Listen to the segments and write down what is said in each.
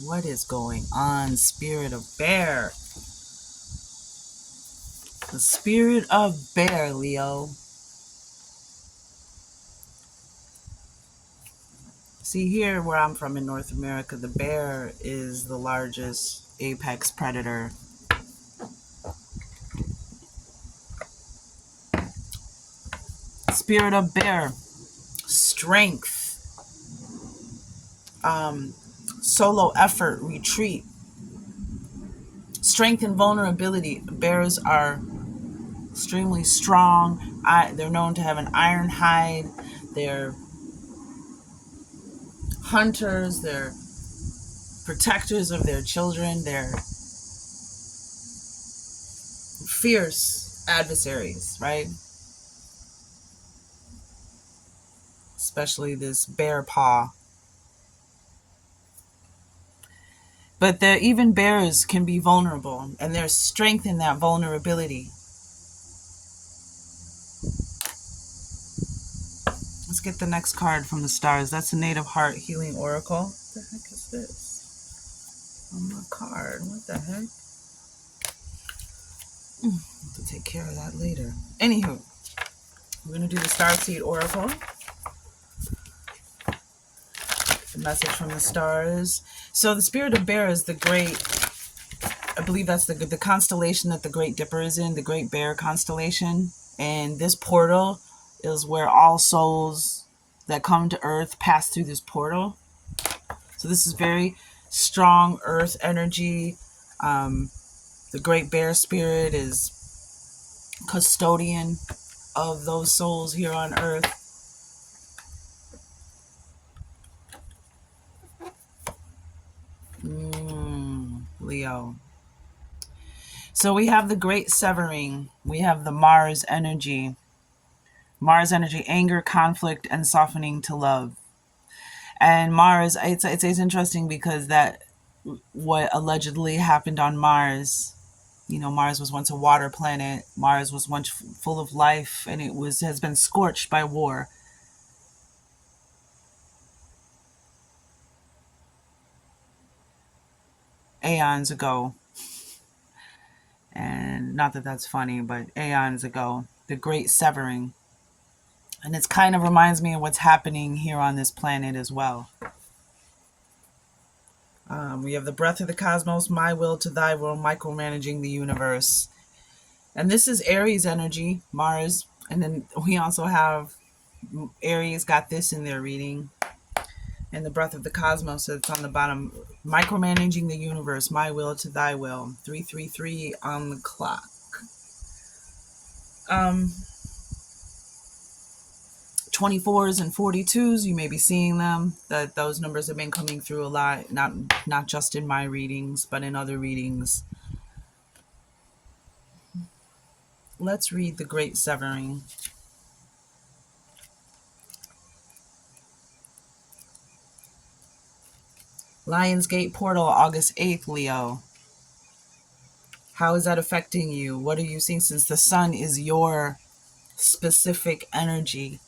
What is going on, spirit of bear? The spirit of bear, Leo. See, here where I'm from in North America, the bear is the largest apex predator. Spirit of bear, strength, solo effort, retreat, strength and vulnerability. Bears are extremely strong. They're known to have an iron hide. They're hunters. They're protectors of their children. They're fierce adversaries, right? Especially this bear paw. But even bears can be vulnerable, and there's strength in that vulnerability. Let's get the next card from the stars. That's a Native Heart Healing Oracle. What the heck is this? On my card. What the heck? I'll have to take care of that later. Anywho, we're going to do the Starseed Oracle. The message from the stars. So the spirit of bear is the great, I believe that's the constellation that the Great Dipper is in, the Great Bear constellation. And this portal is where all souls that come to Earth pass through this portal. So this is very strong Earth energy. The Great Bear Spirit is custodian of those souls here on Earth. Leo. So we have the Great Severing. We have the Mars energy. Mars energy, anger, conflict, and softening to love. And Mars, it's interesting because that what allegedly happened on Mars. You know, Mars was once a water planet. Mars was once full of life, and has been scorched by war. Aeons ago. And not that that's funny, but aeons ago. The Great Severing. And it kind of reminds me of what's happening here on this planet as well. We have the breath of the cosmos, my will to thy will, micromanaging the universe. And this is Aries energy, Mars. And then we also have Aries got this in their reading. And the breath of the cosmos, so it's on the bottom. Micromanaging the universe, my will to thy will. 333 on the clock. 24s and 42s, you may be seeing them. Those numbers have been coming through a lot, not just in my readings, but in other readings. Let's read the Great Severing. Lionsgate Portal, August 8th, Leo. How is that affecting you? What are you seeing, since the sun is your specific energy?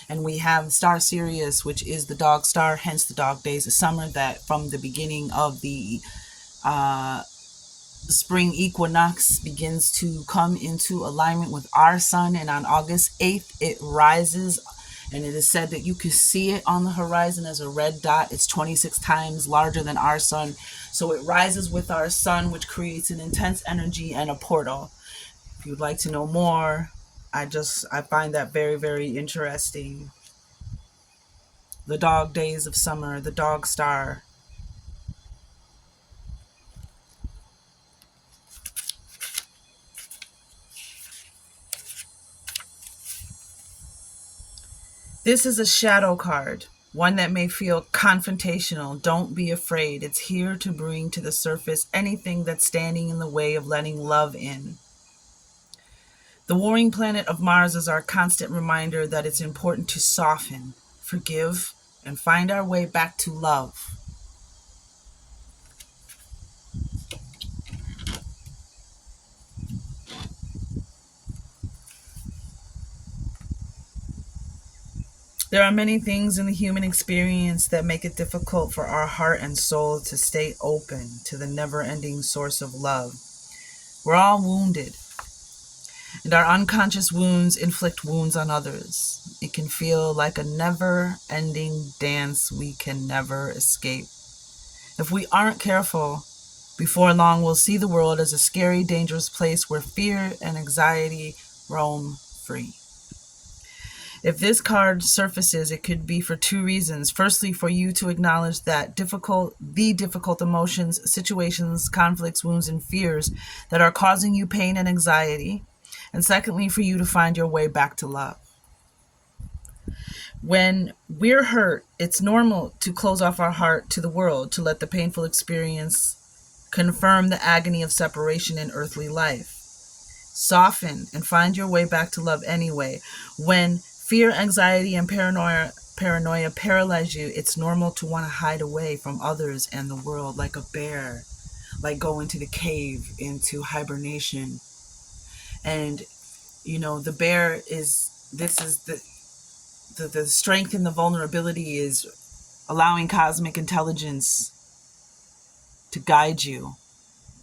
And we have Star Sirius, which is the dog star, hence the dog days of summer, that from the beginning of the spring equinox begins to come into alignment with our sun. And on August 8th, it rises. And it is said that you can see it on the horizon as a red dot. It's 26 times larger than our sun. So it rises with our sun, which creates an intense energy and a portal. If you'd like to know more, I find that very, very interesting. The dog days of summer, the dog star. This is a shadow card, one that may feel confrontational. Don't be afraid. It's here to bring to the surface anything that's standing in the way of letting love in. The warring planet of Mars is our constant reminder that it's important to soften, forgive, and find our way back to love. There are many things in the human experience that make it difficult for our heart and soul to stay open to the never ending source of love. We're all wounded, and our unconscious wounds inflict wounds on others. It can feel like a never ending dance we can never escape. If we aren't careful, before long we'll see the world as a scary, dangerous place where fear and anxiety roam free. If this card surfaces, it could be for two reasons. Firstly, for you to acknowledge that the difficult emotions, situations, conflicts, wounds, and fears that are causing you pain and anxiety. And secondly, for you to find your way back to love. When we're hurt, it's normal to close off our heart to the world, to let the painful experience confirm the agony of separation in earthly life. Soften and find your way back to love anyway. When fear, anxiety, and paranoia paralyze you, it's normal to want to hide away from others and the world like a bear, like go into the cave, into hibernation. And the bear this is the strength and the vulnerability is allowing cosmic intelligence to guide you,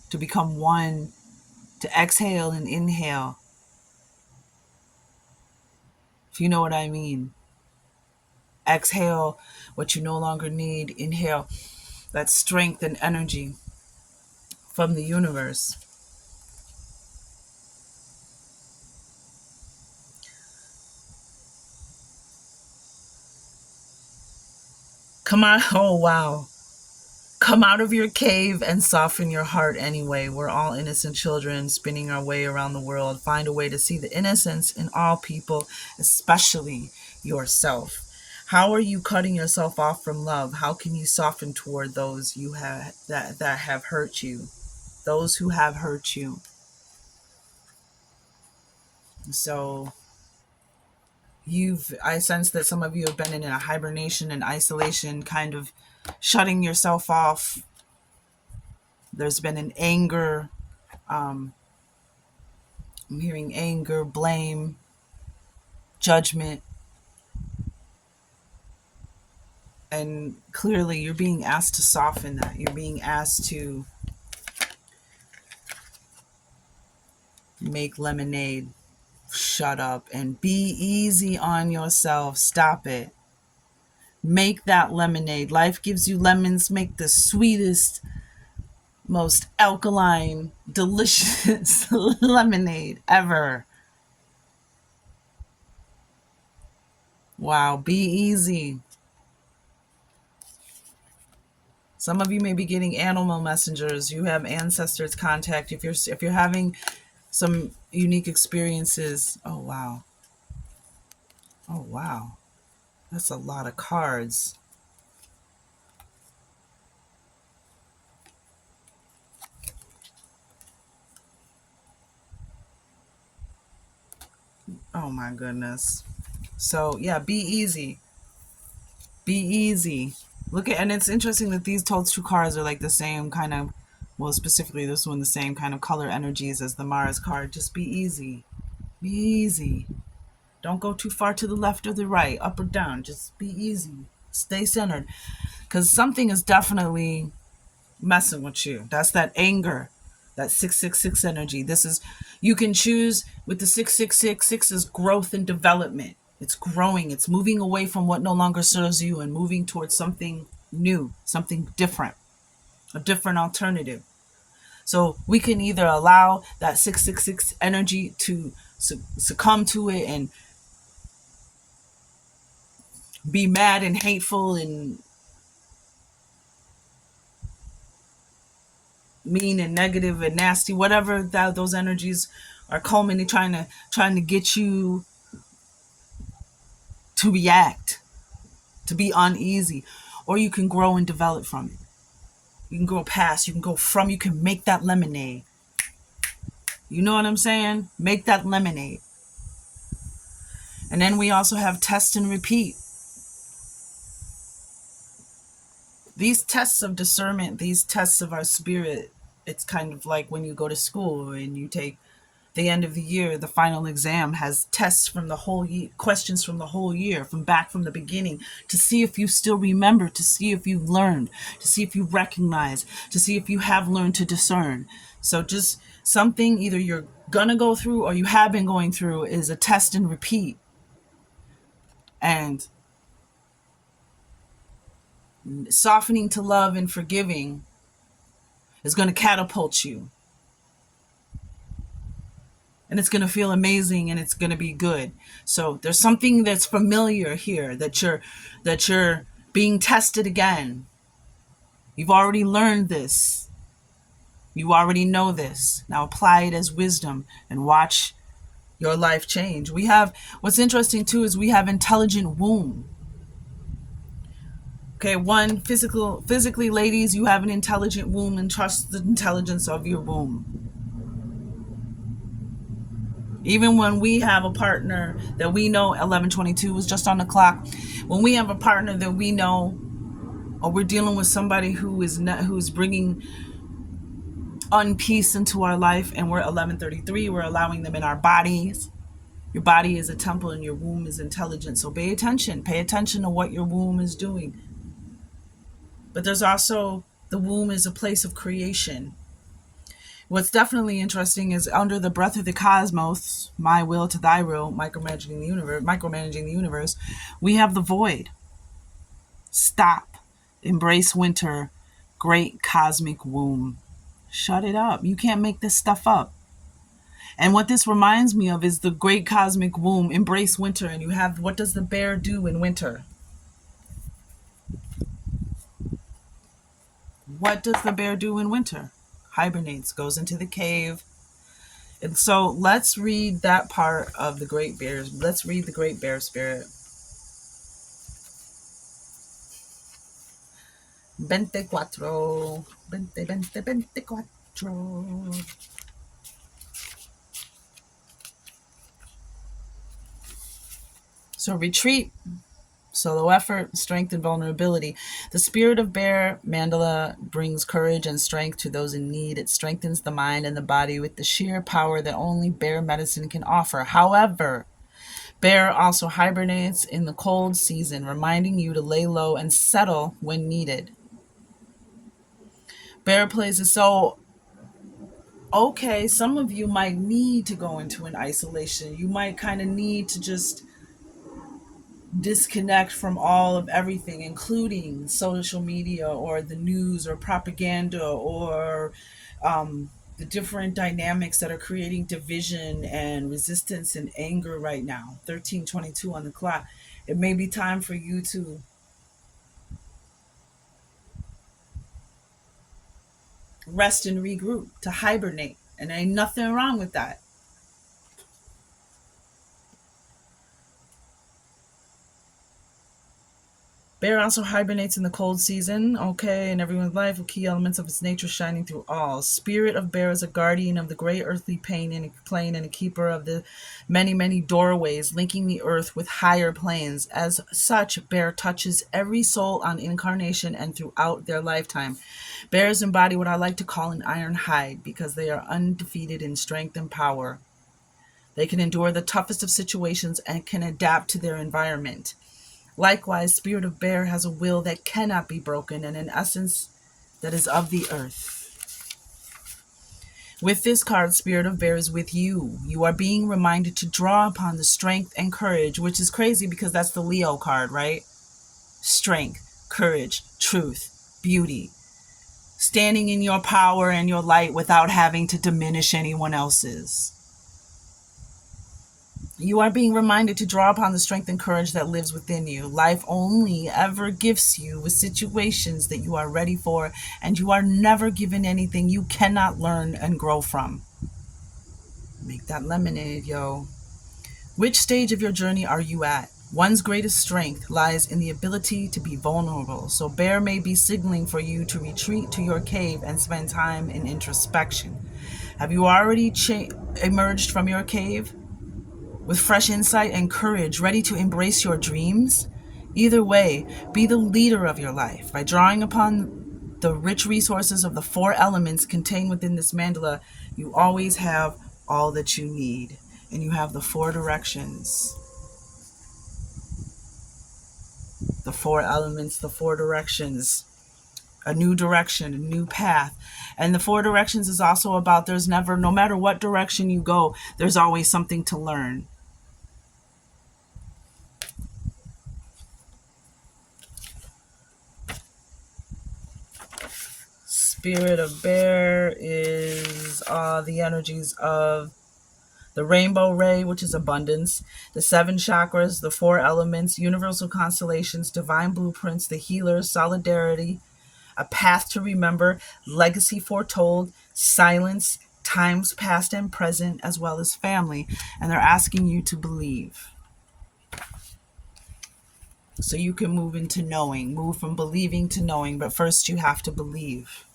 to become one, to exhale and inhale, if you know what I mean. Exhale what you no longer need. Inhale that strength and energy from the universe. Come on. Oh, wow. Come out of your cave and soften your heart anyway. We're all innocent children spinning our way around the world. Find a way to see the innocence in all people, especially yourself. How are you cutting yourself off from love? How can you soften toward those you have that have hurt you? Those who have hurt you. So I sense that some of you have been in a hibernation and isolation, kind of shutting yourself off. There's been an anger. I'm hearing anger, blame, judgment. And clearly you're being asked to soften that. You're being asked to make lemonade. Shut up and be easy on yourself. Stop it. Make that lemonade. Life gives you lemons. Make the sweetest, most alkaline, delicious lemonade ever. Wow, be easy. Some of you may be getting animal messengers. You have ancestors contact. If you're having some unique experiences, oh wow. Oh wow. That's a lot of cards. Oh my goodness. So yeah, be easy. Be easy. Look at, and it's interesting that these two cards are like the same kind of, well, specifically this one, the same kind of color energies as the Mars card. Just be easy. Be easy. Don't go too far to the left or the right, up or down. Just be easy. Stay centered. Because something is definitely messing with you. That's that anger, that 666 energy. You can choose with the 666. Six is growth and development. It's growing. It's moving away from what no longer serves you and moving towards something new, something different, a different alternative. So we can either allow that 666 energy to succumb to it and be mad and hateful and mean and negative and nasty, whatever those energies are culminating, trying to get you to react, to be uneasy, or you can grow and develop from it. You can grow past, you can go from, you can make that lemonade. You know what I'm saying? Make that lemonade. And then we also have test and repeat. These tests of discernment, these tests of our spirit, it's kind of like when you go to school and you take the end of the year, the final exam has tests from the whole year, questions from the whole year, from the beginning, to see if you still remember, to see if you learned, to see if you recognize, to see if you have learned to discern. So just something either you're gonna go through or you have been going through is a test and repeat. And softening to love and forgiving is going to catapult you, and it's going to feel amazing, and it's going to be good. So there's something that's familiar here, that you're being tested again. You've already learned this. You already know this. Now apply it as wisdom and watch your life change. We have, what's interesting too is we have intelligent womb. Okay, one, physically, ladies, you have an intelligent womb, and trust the intelligence of your womb. Even when we have a partner that we know, 11:22 was just on the clock. When we have a partner that we know, or we're dealing with somebody who's bringing unpeace into our life, and we're 11:33, we're allowing them in our bodies. Your body is a temple, and your womb is intelligent. So pay attention. Pay attention to what your womb is doing. But there's also, the womb is a place of creation. What's definitely interesting is under the breath of the cosmos, my will to thy will, micromanaging the universe, we have the void. Stop. Embrace winter. Great cosmic womb. Shut it up. You can't make this stuff up. And what this reminds me of is the great cosmic womb. Embrace winter. And you have, what does the bear do in winter? What does the bear do in winter? Hibernates, goes into the cave. And so let's read that part of the great bears. Let's read the great bear spirit. 24. 24. So retreat, solo effort, strength, and vulnerability. The spirit of bear mandala brings courage and strength to those in need. It strengthens the mind and the body with the sheer power that only bear medicine can offer. However, bear also hibernates in the cold season, reminding you to lay low and settle when needed. Bear plays it so, okay, some of you might need to go into an isolation. You might kind of need to just disconnect from all of everything, including social media or the news or propaganda or the different dynamics that are creating division and resistance and anger right now. 13:22 on the clock. It may be time for you to rest and regroup, to hibernate, and ain't nothing wrong with that. Bear also hibernates in the cold season, okay, in everyone's life, with key elements of its nature shining through all. Spirit of bear is a guardian of the great earthly plane and a keeper of the many, many doorways linking the earth with higher planes. As such, bear touches every soul on incarnation and throughout their lifetime. Bears embody what I like to call an iron hide because they are undefeated in strength and power. They can endure the toughest of situations and can adapt to their environment. Likewise, spirit of bear has a will that cannot be broken and an essence that is of the earth. With this card, spirit of bear is with you. You are being reminded to draw upon the strength and courage, which is crazy because that's the Leo card, right? Strength, courage, truth, beauty. Standing in your power and your light without having to diminish anyone else's. You are being reminded to draw upon the strength and courage that lives within you. Life only ever gifts you with situations that you are ready for, and you are never given anything you cannot learn and grow from. Make that lemonade, yo. Which stage of your journey are you at? One's greatest strength lies in the ability to be vulnerable. So bear may be signaling for you to retreat to your cave and spend time in introspection. Have you already emerged from your cave? With fresh insight and courage, ready to embrace your dreams? Either way, be the leader of your life. By drawing upon the rich resources of the 4 elements contained within this mandala, you always have all that you need. And you have the four directions, the four elements, the four directions, a new direction, a new path. And the four directions is also about there's never, no matter what direction you go, there's always something to learn. Spirit of Bear is the energies of the rainbow ray, which is abundance, the seven chakras, the four elements, universal constellations, divine blueprints, the healer, solidarity, a path to remember, legacy foretold, silence, times past and present, as well as family. And they're asking you to believe. So you can move into knowing, move from believing to knowing, but first you have to believe.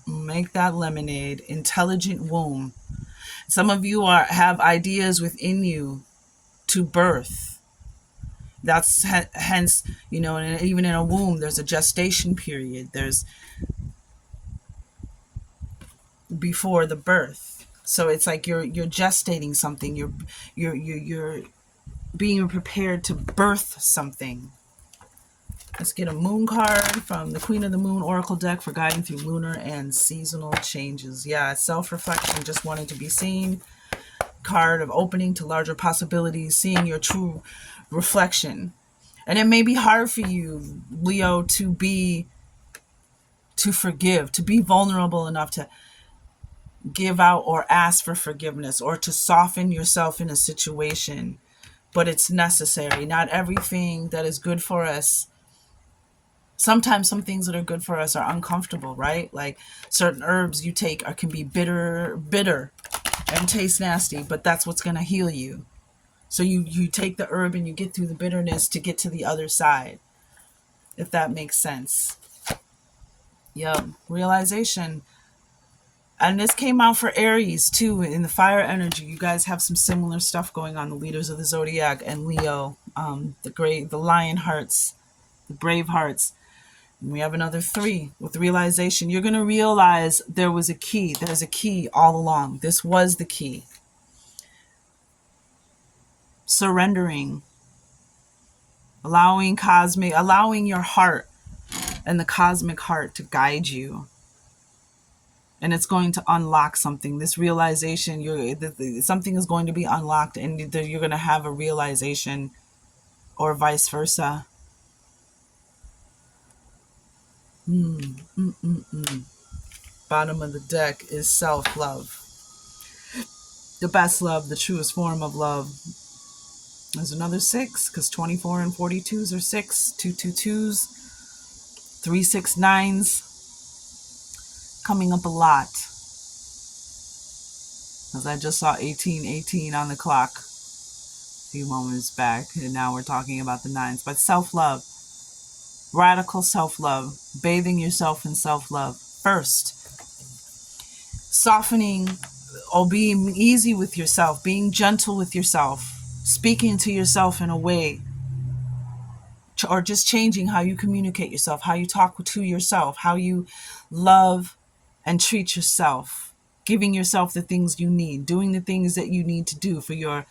Make that lemonade. Intelligent womb. Some of you have ideas within you to birth. That's hence, even in a womb, there's a gestation period. There's before the birth. So it's like you're gestating something. You're being prepared to birth something. Let's get a moon card from the Queen of the Moon Oracle deck for guiding through lunar and seasonal changes. Yeah, self-reflection, just wanting to be seen. Card of opening to larger possibilities, seeing your true reflection. And it may be hard for you, Leo, to forgive, to be vulnerable enough to give out or ask for forgiveness or to soften yourself in a situation. But it's necessary. Not everything that is good for us. Sometimes some things that are good for us are uncomfortable, right? Like certain herbs you take can be bitter and taste nasty, but that's what's going to heal you. So you take the herb and you get through the bitterness to get to the other side, if that makes sense. Yep, realization. And this came out for Aries too, in the fire energy. You guys have some similar stuff going on, the leaders of the zodiac and Leo, the lion hearts, the brave hearts. And we have another 3 with realization. You're going to realize there was a key. There's a key all along. This was the key. Surrendering. Allowing your heart and the cosmic heart to guide you. And it's going to unlock something. This realization, something is going to be unlocked, and you're going to have a realization, or vice versa. Bottom of the deck is self-love. The best love, the truest form of love. There's another 6, because 24 and 42s are 6, 222s, 369s. Coming up a lot. Because I just saw 1818 on the clock a few moments back, and now we're talking about the 9s. But self-love, radical self-love, bathing yourself in self-love first. Softening or being easy with yourself, being gentle with yourself, speaking to yourself in a way, or just changing how you communicate yourself, how you talk to yourself, how you love and treat yourself, giving yourself the things you need, doing the things that you need to do for your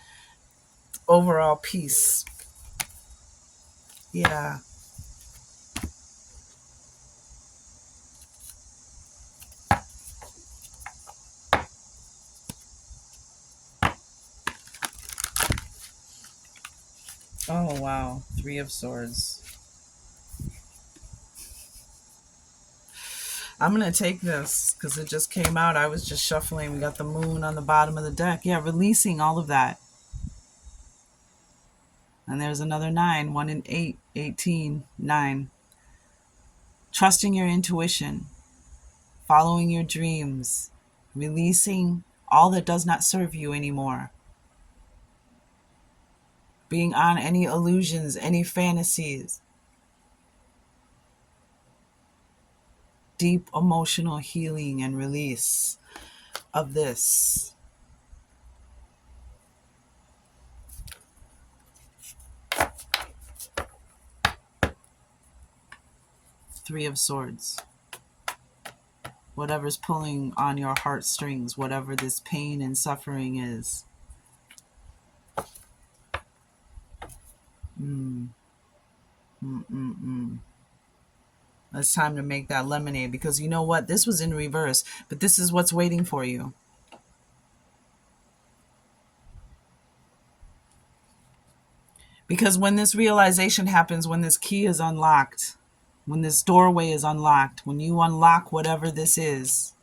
overall peace. Yeah. Oh, wow. 3 of Swords. I'm going to take this because it just came out. I was just shuffling. We got the moon on the bottom of the deck. Yeah, releasing all of that. And there's another 9, 1 and 8, 18, 9. Trusting your intuition, following your dreams, releasing all that does not serve you anymore. Being on any illusions, any fantasies. Deep emotional healing and release of this. Three of Swords. Whatever's pulling on your heartstrings, whatever this pain and suffering is. It's time to make that lemonade, because you know what? This was in reverse, but this is what's waiting for you. Because when this realization happens, when this key is unlocked, when this doorway is unlocked, when you unlock whatever this is,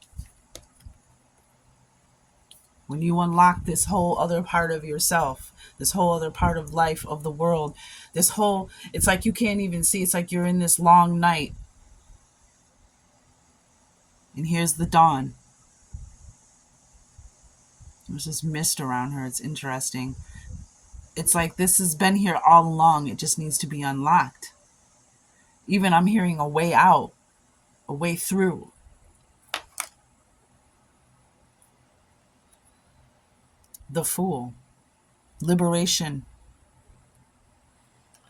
when you unlock this whole other part of yourself, this whole other part of life, of the world, this whole, it's like you can't even see. It's like you're in this long night. And here's the dawn. There's this mist around her. It's interesting. It's like this has been here all along. It just needs to be unlocked. Even I'm hearing a way out, a way through. The Fool. Liberation.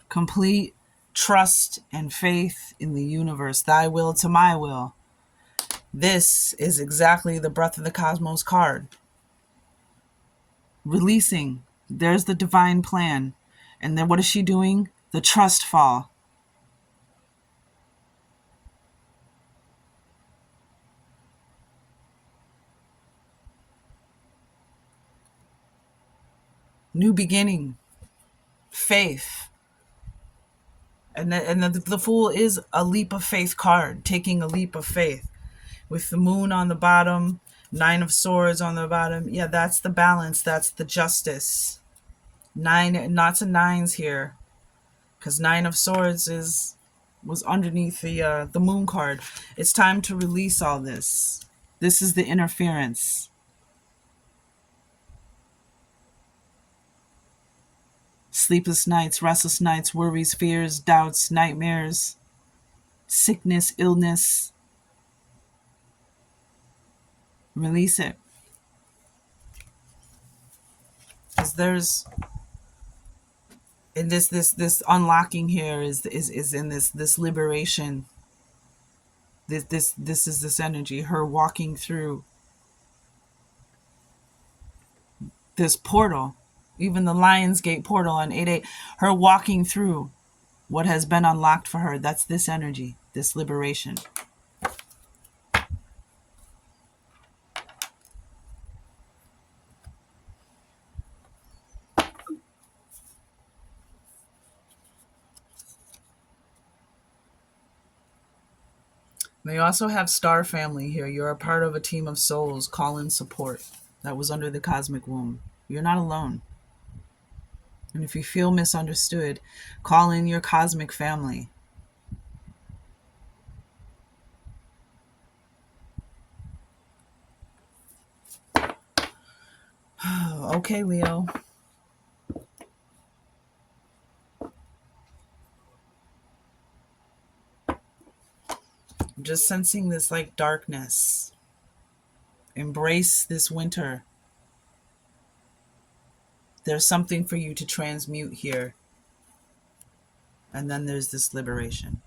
Complete trust and faith in the universe. Thy will to my will. This is exactly the Breath of the Cosmos card. Releasing. There's the divine plan. And then what is she doing? The trust fall. New beginning. Faith. And the Fool is a leap of faith card, taking a leap of faith. With the moon on the bottom, Nine of Swords on the bottom. Yeah, that's the balance. That's the justice. Nine, lots of nines here. Because Nine of Swords was underneath the moon card. It's time to release all this. This is the interference. Sleepless nights, restless nights, worries, fears, doubts, nightmares, sickness, illness. Release it. Because there's, and this unlocking here is in this liberation. This is this energy, her walking through this portal, even the Lionsgate portal on 8/8, her walking through what has been unlocked for her. That's this energy, this liberation. They also have Star Family here. You're a part of a team of souls. Call in support. That was under the cosmic womb. You're not alone. And if you feel misunderstood, call in your cosmic family. Okay, Leo. I'm just sensing this like darkness. Embrace this winter. There's something for you to transmute here. And then there's this liberation.